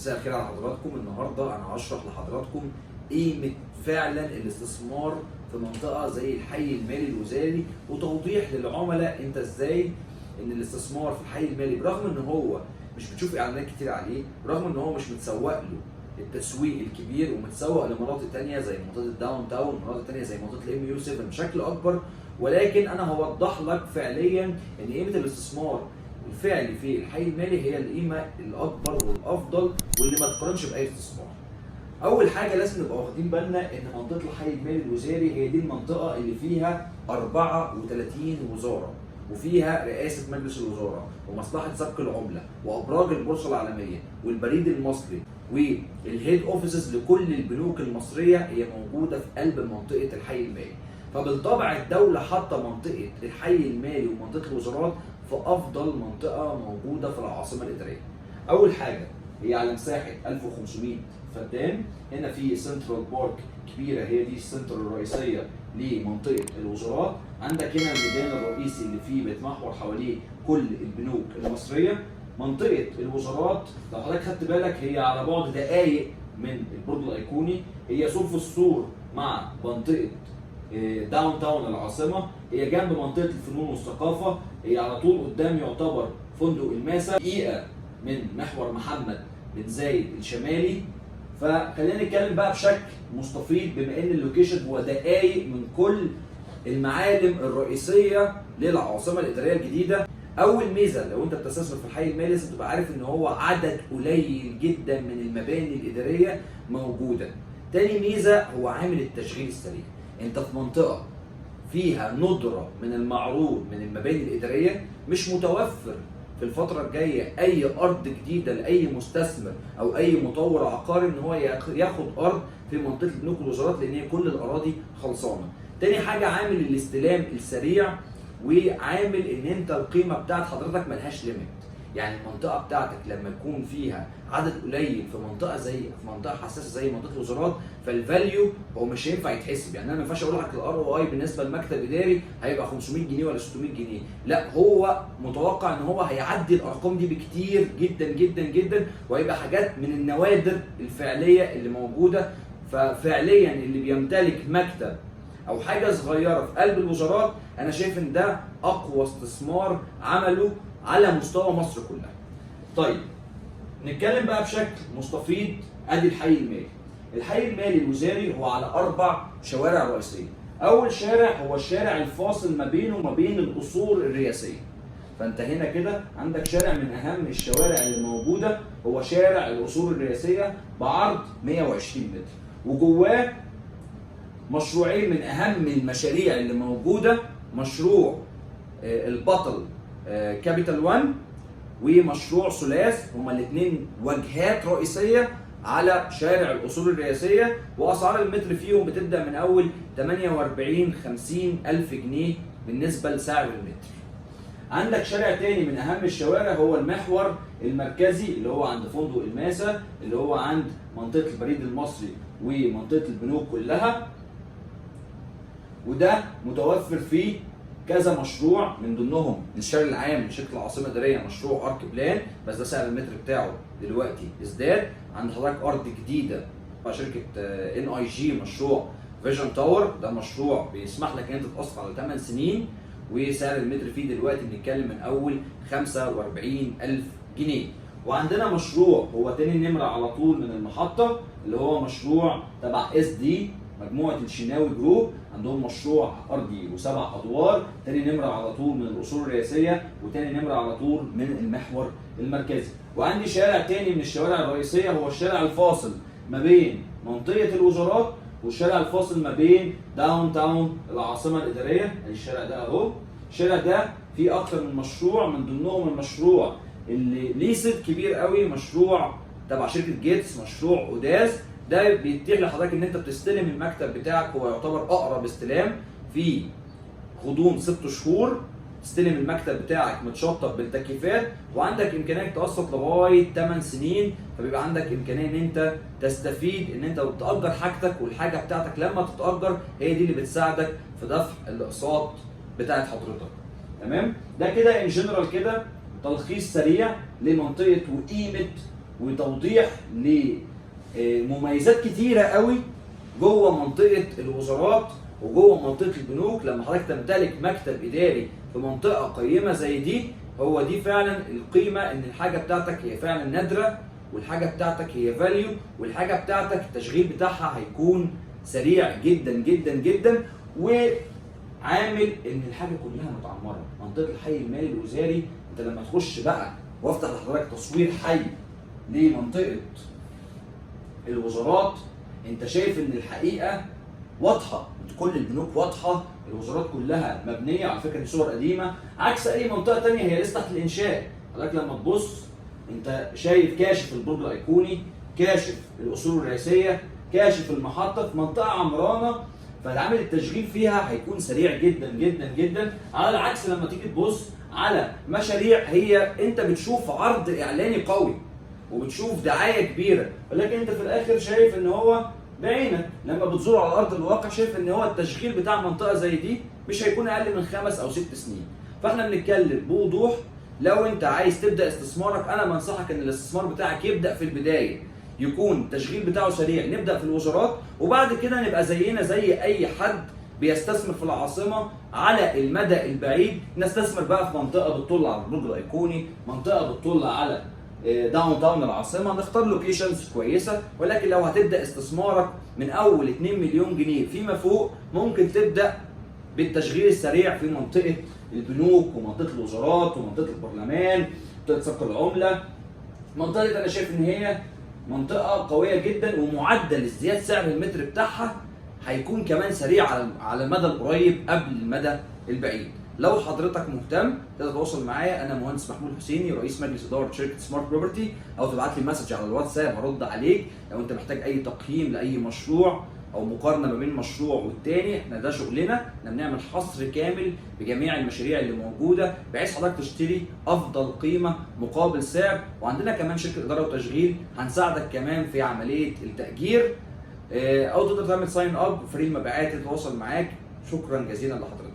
مساء الخير على حضراتكم. النهارده انا هشرح لحضراتكم قيمه فعلا الاستثمار في منطقه زي الحي المالي الوزاري، وتوضيح للعملاء انت ازاي ان الاستثمار في الحي المالي برغم ان هو مش بتشوف اعلانات كتير عليه، برغم ان هو مش متسوق له التسويق الكبير ومتسوق لمناطق تانية زي منطقه الداون تاون، مناطق تانية زي منطقه الام يو 7 بشكل اكبر، ولكن انا هوضح لك فعليا ان قيمه الاستثمار الفعلي في الحي المالي هي القيمه الاكبر والافضل واللي ما تقارنش باي استثمار. اول حاجه لازم نبقى واخدين بالنا ان منطقه الحي المالي الوزاري هي دي المنطقه اللي فيها 34 وزاره، وفيها رئاسه مجلس الوزراء ومصلحه سبق العمله وابراج البورصه العالميه والبريد المصري والهيد اوفيسز لكل البنوك المصريه هي موجوده في قلب منطقه الحي المالي. فبالطبع الدوله حاطه منطقه الحي المالي ومنطقه الوزارات في افضل منطقه موجوده في العاصمه الاداريه. اول حاجه هي على مساحه 1500 فدان، هنا في سنترال بارك كبيره، هي دي السنتر الرئيسيه لمنطقه الوزارات. عندك هنا الميدان الرئيسي اللي فيه بيتمحور حواليه كل البنوك المصريه. منطقه الوزارات لو حضرتك خدت بالك هي على بعد دقائق من البرج الايقوني، هي صف السور مع منطقه داون تاون العاصمه، هي جنب منطقه الفنون والثقافه، هي على طول قدام يعتبر فندق الماسة، دقيقه من محور محمد بن زايد الشمالي. فخلينا نتكلم بقى بشكل مستفيض بما ان اللوكيشن هو دقائق من كل المعالم الرئيسيه للعاصمه الاداريه الجديده. اول ميزه لو انت بتستثمر في الحي المالي لازم تبقى عارف ان هو عدد قليل جدا من المباني الاداريه موجوده. تاني ميزه هو عامل التشغيل السريع. انت في منطقه فيها ندره من المعروض من المباني الاداريه، مش متوفر في الفترة الجاية أي أرض جديدة لأي مستثمر أو أي مطور عقاري إن هو ياخد أرض في منطقة بنوك الوزارات، لأن هي كل الأراضي خلصانة. تاني حاجة عامل الاستلام السريع، وعامل إن أنت القيمة بتاعت حضرتك ملهاش ليميت. يعني المنطقة بتاعتك لما يكون فيها عدد قليل في منطقة حساسة زي منطقة الوزارات، فالفاليو هو مش هينفع يتحسب. يعني انا ما ينفعش اقول لك الار او اي بالنسبة لمكتب اداري هيبقى 500 جنيه ولا 600 جنيه، لا هو متوقع ان هو هيعدي الارقام دي بكتير جدا جدا جدا، وهيبقى حاجات من النوادر الفعلية اللي موجودة. ففعليا اللي بيمتلك مكتب او حاجة صغيرة في قلب الوزارات انا شايف ان ده اقوى استثمار عمله على مستوى مصر كلها. طيب نتكلم بقى بشكل مستفيض. ادي الحي المالي. الحي المالي الوزاري هو على 4 شوارع رئيسيه. اول شارع هو الشارع الفاصل ما بينه وما بين القصور الرئاسيه. فانت هنا كده عندك شارع من اهم الشوارع اللي موجوده، هو شارع القصور الرئاسيه بعرض 120 متر، وجواه مشروعين من اهم المشاريع اللي موجوده، مشروع البطل كابيتال 1 ومشروع ثلاث، هما الاثنين واجهات رئيسيه على شارع القصور الرئاسيه، واسعار المتر فيهم بتبدا من اول 48-50 الف جنيه بالنسبه لسعر المتر. عندك شارع تاني من اهم الشوارع هو المحور المركزي اللي هو عند فندق الماسة، اللي هو عند منطقه البريد المصري ومنطقه البنوك كلها، وده متوفر فيه كذا مشروع، من ضمنهم الشارع العام لشركه العاصمه الاداريه مشروع ارك بلان، بس ده سعر المتر بتاعه دلوقتي ازداد. عند حضرتك ارض جديده بتاع شركه ان اي جي مشروع فيجن تاور، ده مشروع بيسمح لك ان انت تقسط على 8 سنين، وسعر المتر فيه دلوقتي بنتكلم من اول 45,000 جنيه. وعندنا مشروع هو تاني نمره على طول من المحطه اللي هو مشروع تبع اس دي مجموعه الشناوي جروب، عندهم مشروع ارضي و7 ادوار، تاني نمره على طول من الاصول الرئاسيه، وتاني نمره على طول من المحور المركزي. وعندي شارع تاني من الشوارع الرئيسيه هو الشارع الفاصل ما بين منطقه الوزارات والشارع الفاصل ما بين داون تاون العاصمه الاداريه. ادي الشارع ده اهو. الشارع ده فيه اكتر من مشروع، من ضمنهم المشروع اللي ليه صيت كبير قوي، مشروع تبع شركه جيتس، مشروع اوداز. ده بيتيح لحضرتك ان انت بتستلم المكتب بتاعك، هو يعتبر اقرب استلام في غضون 6 شهور. تستلم المكتب بتاعك متشطب بالتكييفات، وعندك امكانيه تقسط لغايه 8 سنين، فبيبقى عندك امكانيه ان انت تستفيد ان انت تأجر حاجتك، والحاجه بتاعتك لما تتأجر هي دي اللي بتساعدك في دفع الاقساط بتاعت حضرتك. تمام؟ ده كده ان جنرال كده تلخيص سريع لمنطقه وقيمه وتوضيح لمميزات كتيره قوي جوه منطقه الوزارات وجوه منطقه البنوك. لما حضرتك تمتلك مكتب اداري في منطقه قيمه زي دي، هو دي فعلا القيمه، ان الحاجه بتاعتك هي فعلا نادره، والحاجه بتاعتك هي فاليو، والحاجه بتاعتك التشغيل بتاعها هيكون سريع جدا جدا جدا، وعامل ان الحاجه كلها متعمره. منطقه الحي المالي الوزاري، انت لما تخش بقى وافتح لحضرتك تصوير حي لمنطقه الوزارات، انت شايف ان الحقيقه واضحه، كل البنوك واضحه، الوزارات كلها مبنيه. على فكره دي صور قديمه، عكس اي منطقه ثانيه هي لسه تحت الانشاء. حضرتك لما تبص انت شايف كاشف البرج الايقوني، كاشف الاصول الرئيسيه، كاشف المحطه في منطقه عمرانه، فالعامل التشغيل فيها هيكون سريع جدا جدا جدا. على العكس لما تيجي تبص على مشاريع، هي انت بتشوف عرض اعلاني قوي وبتشوف دعايه كبيره، ولكن انت في الاخر شايف ان هو بعينك لما بتزور على ارض الواقع شايف ان هو التشغيل بتاع منطقه زي دي مش هيكون اقل من 5 أو 6 سنين. فاحنا بنتكلم بوضوح، لو انت عايز تبدا استثمارك انا بنصحك ان الاستثمار بتاعك يبدا في البدايه يكون التشغيل بتاعه سريع، نبدا في الوزارات، وبعد كده نبقى زينا زي اي حد بيستثمر في العاصمه على المدى البعيد. نستثمر بقى في منطقه بتطل على البرج الايقوني، منطقه بتطل على داون تاون العاصمه، نختار لوكيشنز كويسه. ولكن لو هتبدا استثمارك من اول 2 مليون جنيه فيما فوق، ممكن تبدا بالتشغيل السريع في منطقه البنوك ومنطقه الوزارات ومنطقه البرلمان، منطقه سقف العمله. منطقه انا شايف ان هي منطقه قويه جدا، ومعدل ازدياد سعر المتر بتاعها هيكون كمان سريع على المدى القريب قبل المدى البعيد. لو حضرتك مهتم تقدر تتواصل معايا، انا مهندس محمود حسيني رئيس مجلس اداره شركه سمارت بروبرتي، او تبعت لي مسج على الواتساب هرد عليك. لو انت محتاج اي تقييم لاي مشروع او مقارنه ما بين مشروع والتاني، احنا ده شغلنا، احنا بنعمل حصر كامل بجميع المشاريع اللي موجوده بحيث حضرتك تشتري افضل قيمه مقابل سعر. وعندنا كمان شركه اداره وتشغيل هنساعدك كمان في عمليه التاجير، او تقدر تعمل ساين اب فريق المبيعات يتواصل معاك. شكرا جزيلا لحضرتك.